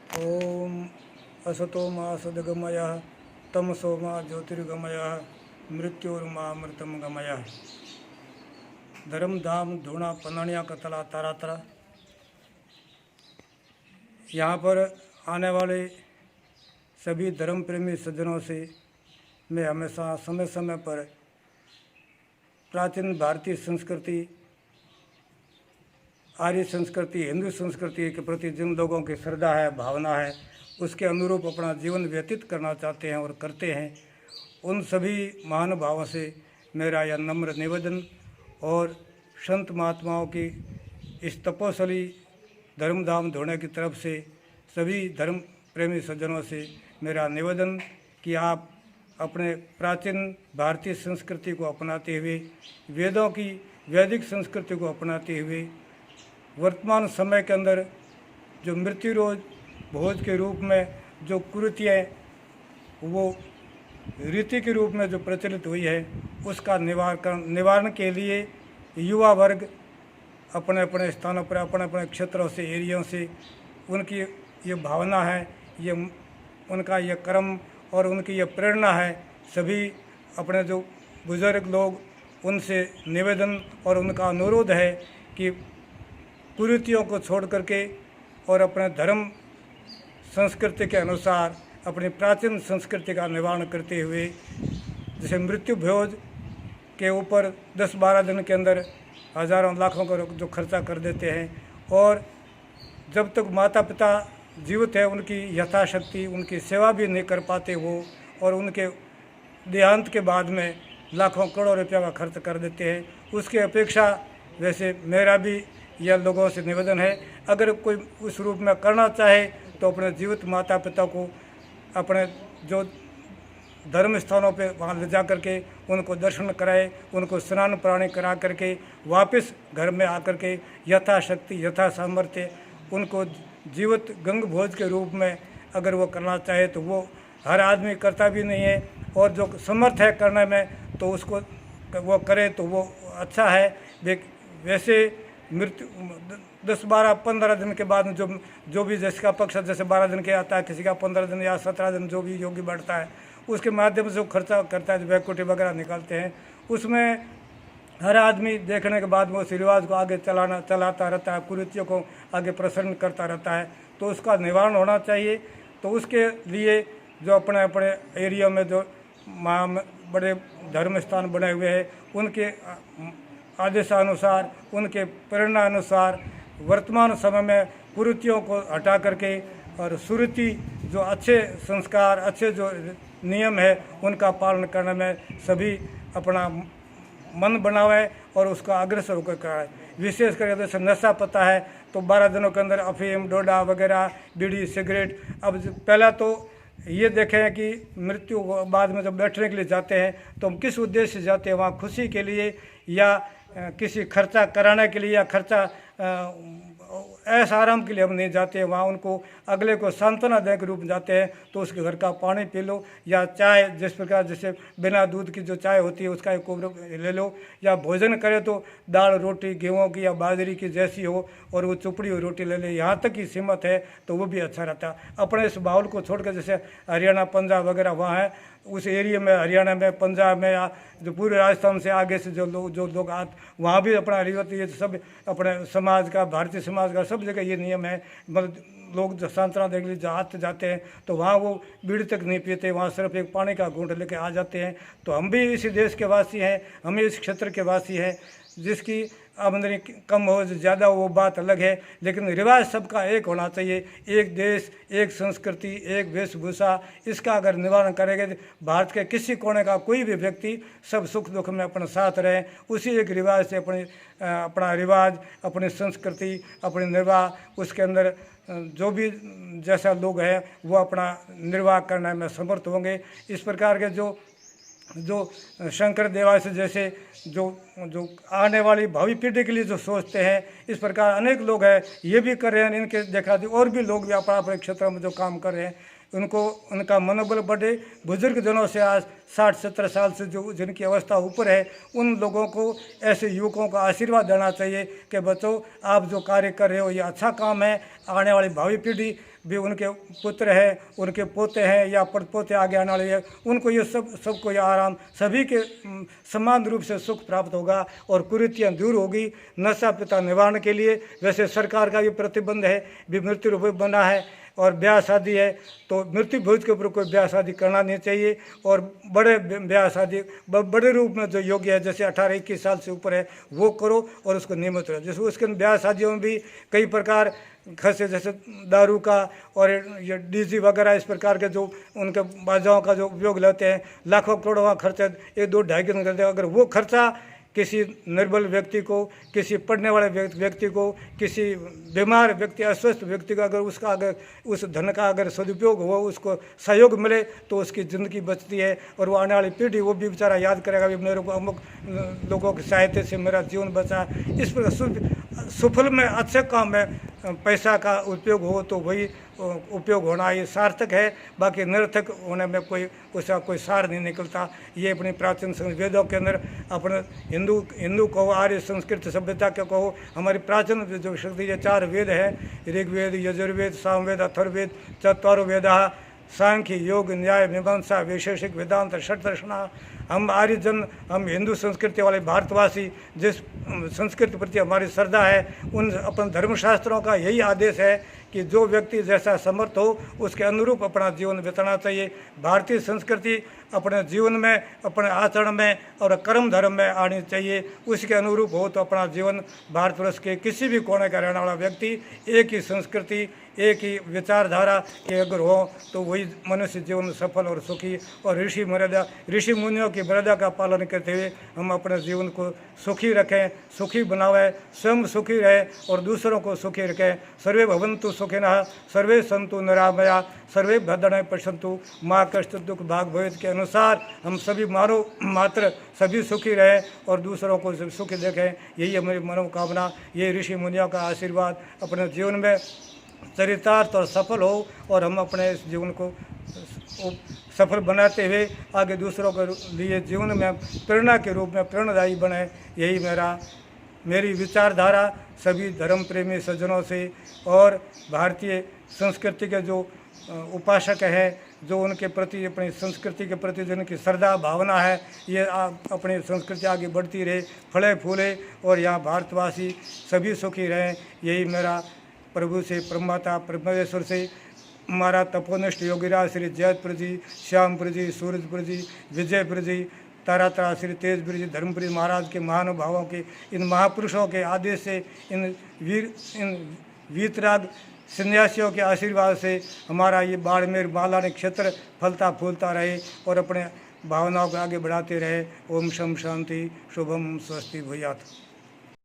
ओम असतो मा सद्गमय तमसो मा ज्योतिर्गमय मृत्युर्मामृतम गमय। धर्म धाम धूणा पनाणिया कतला तारा तारा। यहाँ पर आने वाले सभी धर्म प्रेमी सज्जनों से मैं हमेशा समय समय पर प्राचीन भारतीय संस्कृति, आर्य संस्कृति, हिंदू संस्कृति के प्रति जिन लोगों की श्रद्धा है, भावना है, उसके अनुरूप अपना जीवन व्यतीत करना चाहते हैं और करते हैं, उन सभी महानुभावों से मेरा यह नम्र निवेदन और संत महात्माओं की इस तपोस्थली धर्मधाम धोने की तरफ से सभी धर्म प्रेमी सज्जनों से मेरा निवेदन कि आप अपने प्राचीन भारतीय संस्कृति को अपनाते हुए, वेदों की वैदिक संस्कृति को अपनाते हुए, वर्तमान समय के अंदर जो मृत्यु रोज भोज के रूप में जो कुरीतियाँ वो रीति के रूप में जो प्रचलित हुई है, उसका निवारण के लिए युवा वर्ग अपने अपने स्थानों पर, अपने अपने क्षेत्रों से, एरियाओं से, उनकी ये भावना है, ये उनका ये कर्म और उनकी ये प्रेरणा है। सभी अपने जो बुजुर्ग लोग, उनसे निवेदन और उनका अनुरोध है कि कुरीतियों को छोड़ करके और अपने धर्म संस्कृति के अनुसार अपनी प्राचीन संस्कृति का निवारण करते हुए, जैसे मृत्यु भोज के ऊपर 10-12 दिन के अंदर हजारों लाखों का जो खर्चा कर देते हैं, और जब तक माता पिता जीवित है उनकी यथाशक्ति उनकी सेवा भी नहीं कर पाते वो, और उनके देहांत के बाद में लाखों करोड़ों रुपया का खर्च कर देते हैं। उसकी अपेक्षा वैसे मेरा भी यह लोगों से निवेदन है, अगर कोई उस रूप में करना चाहे तो अपने जीवित माता पिता को अपने जो धर्म स्थानों पे वहाँ ले जा करके उनको दर्शन कराए, उनको स्नान पानी करा करके वापस घर में आकर के यथाशक्ति यथा सामर्थ्य उनको जीवित गंग भोज के रूप में अगर वो करना चाहे तो वो हर आदमी करता भी नहीं है, और जो समर्थ है करने में तो उसको वो करे तो वो अच्छा है। वैसे मृत्यु 10-12-15 दिन के बाद जो भी जिसका पक्ष जैसे 12 दिन के आता है, किसी का 15 दिन या 17 दिन जो भी योगी बढ़ता है, उसके माध्यम से वो खर्चा करता है, वैकुंठी वगैरह निकालते हैं। उसमें हर आदमी देखने के बाद वो उस रिवाज को आगे चलाता रहता है, कुरीतियों को आगे प्रसन्न करता रहता है, तो उसका निवारण होना चाहिए। तो उसके लिए जो अपने अपने एरिया में जो बड़े धर्म स्थान बने हुए हैं, उनके आदेशानुसार, उनके प्रेरणा अनुसार वर्तमान समय में कुरीतियों को हटा करके और सुरीति जो अच्छे संस्कार, अच्छे जो नियम है, उनका पालन करने में सभी अपना मन बनावे और उसका अग्रसर होकर कराए। विशेष करके जैसे नशा पता है तो 12 दिनों के अंदर अफीम, डोडा वगैरह, बीड़ी, सिगरेट। अब पहला तो ये देखें कि मृत्यु बाद में जब बैठने के लिए जाते हैं तो हम किस उद्देश्य से जाते हैं, वहाँ खुशी के लिए या किसी खर्चा कराने के लिए या खर्चा ऐसा आराम के लिए हम नहीं जाते हैं। वहाँ उनको अगले को सांत्वना देने के रूप में जाते हैं, तो उसके घर का पानी पी लो या चाय, जिस प्रकार जैसे बिना दूध की जो चाय होती है उसका एक कोप ले लो, या भोजन करे तो दाल रोटी गेहूँ की या बाजरी की जैसी हो और वो चुपड़ी हुई रोटी ले ले, यहाँ तक की सीमत है तो वो भी अच्छा रहता है। अपने इस माहौल को छोड़ कर जैसे हरियाणा, पंजाब वगैरह वहाँ है, उस एरिया में, हरियाणा में, पंजाब में या जो पूरे राजस्थान से आगे से जो लोग वहाँ भी अपना रिवाज, ये सब अपने समाज का, भारतीय समाज का सब जगह ये नियम है। मतलब लोग जो सांत्वना देने के लिए जाते हैं तो वहाँ वो बीड़ी तक नहीं पीते, वहाँ सिर्फ एक पानी का घूंट लेके आ जाते हैं। तो हम भी इसी देश के वासी हैं, हम भी इस क्षेत्र के वासी हैं। जिसकी आमदनी कम हो ज़्यादा वो बात अलग है, लेकिन रिवाज सबका एक होना चाहिए। एक देश, एक संस्कृति, एक वेशभूषा, इसका अगर निवारण करेंगे तो भारत के किसी कोने का कोई भी व्यक्ति सब सुख दुख में अपने साथ रहे, उसी एक रिवाज से अपना रिवाज, अपनी संस्कृति, अपनी निर्वाह, उसके अंदर जो भी जैसा लोग हैं वो अपना निर्वाह करने में समर्थ होंगे। इस प्रकार के जो शंकर देवास जैसे जो आने वाली भावी पीढ़ी के लिए जो सोचते हैं, इस प्रकार अनेक लोग हैं, ये भी कर रहे हैं। इनके देखा और भी लोग भी अपने क्षेत्रों में जो काम कर रहे हैं, उनको उनका मनोबल बढ़े। बुजुर्ग जनों से आज 60-70 साल से जो जिनकी अवस्था ऊपर है, उन लोगों को ऐसे युवकों का आशीर्वाद देना चाहिए कि बच्चों, आप जो कार्य कर रहे हो ये अच्छा काम है। आने वाली भावी पीढ़ी भी, उनके पुत्र हैं, उनके पोते हैं या पड़पोते आगे आने वाले हैं, उनको ये सबको ये आराम, सभी के समान रूप से सुख प्राप्त होगा और कुरीतियाँ दूर होगी। नशा पिता निवारण के लिए वैसे सरकार का भी प्रतिबंध है, भी मृत्यु रूप बना है, और ब्याह शादी है तो मृत्यु भोज के ऊपर कोई ब्याह शादी करना नहीं चाहिए। और बड़े ब्याह शादी बड़े रूप में जो योग्य है, जैसे 18-21 साल से ऊपर है, वो करो और उसको नियमित रहो। जैसे उसके ब्याह शादियों में भी कई प्रकार खर्चे, जैसे दारू का और ये डीजी वगैरह इस प्रकार के जो उनके बाजाओं का जो उपयोग लेते हैं, लाखों करोड़ों का खर्चा 1-2-2.5 करते हैं। अगर वो खर्चा किसी निर्बल व्यक्ति को, किसी पढ़ने वाले व्यक्ति को, किसी बीमार व्यक्ति, अस्वस्थ व्यक्ति का अगर उसका अगर उस धन का अगर सदुपयोग हो, उसको सहयोग मिले तो उसकी ज़िंदगी बचती है। और वो आने वाली पीढ़ी वो भी बेचारा याद करेगा भी मेरे को अमुक लोगों की सहायता से मेरा जीवन बचा। इस प्रकार सुफल में, अच्छे काम में पैसा का उपयोग हो तो वही उपयोग होना ये सार्थक है। बाकी निरर्थक होने में उसका कोई सार नहीं निकलता। ये अपनी प्राचीन वेदों के अंदर अपने हिंदू कहो, आर्य संस्कृत सभ्यता के कहो, हमारी प्राचीन जो शक्ति ये 4 वेद है, ऋग्वेद, यजुर्वेद, सामवेद, अथर्ववेद, चत्वारो वेदा, सांख्य, योग, न्याय, मीमांसा, वैशेषिक, वेदांत, षट्दर्शना। हम आर्यजन, हम हिंदू संस्कृति वाले भारतवासी, जिस संस्कृति प्रति हमारी श्रद्धा है, उन अपन धर्मशास्त्रों का यही आदेश है कि जो व्यक्ति जैसा समर्थ हो उसके अनुरूप अपना जीवन बिताना चाहिए। भारतीय संस्कृति अपने जीवन में, अपने आचरण में और कर्म धर्म में आनी चाहिए। उसके अनुरूप हो तो अपना जीवन, भारतवर्ष के किसी भी कोने का रहने वाला व्यक्ति एक ही संस्कृति, एक ही विचारधारा के अगर हो तो वही मनुष्य जीवन सफल और सुखी और ऋषि मुनियों की मर्यादा का पालन करते हुए हम अपने जीवन को सुखी रखें, सुखी बनावें, स्वयं सुखी रहे और दूसरों को सुखी रखें। सर्वे भवन्तु सुखिनः, सर्वे सन्तु निरामया, सर्वे भद्राणि पश्यन्तु माँ कष्ट दुख भाग भवेत् के अनुसार हम सभी मानव मात्र सभी सुखी रहें और दूसरों को सुखी देखें। यही हमारी मनोकामना, ये ऋषि मुनियों का आशीर्वाद अपने जीवन में चरितार्थ और सफल हो और हम अपने इस जीवन को सफल बनाते हुए आगे दूसरों के लिए जीवन में प्रेरणा के रूप में प्रेरणादायी बने। यही मेरी विचारधारा सभी धर्म प्रेमी सज्जनों से और भारतीय संस्कृति के जो उपासक हैं, जो उनके प्रति, अपनी संस्कृति के प्रति जिनकी श्रद्धा भावना है, ये अपनी संस्कृति आगे बढ़ती रहे, फले फूले और यहाँ भारतवासी सभी सुखी रहें। यही मेरा प्रभु से, परमाता परमेश्वर से, हमारा तपोनिष्ठ योगीराज श्री जयपुर जी, श्यामपुर जी, सूरजपुर जी, विजयपुर जी, तारा श्री तेजपुर जी, धर्मपुरी महाराज के महानुभावों के, इन महापुरुषों के आदेश से, इन वीतराग सन्यासियों के आशीर्वाद से हमारा ये बाड़मेर मालानी क्षेत्र फलता फूलता रहे और अपने भावनाओं को आगे बढ़ाते रहे। ओम शम शांति, शुभम स्वस्ति भूयात्।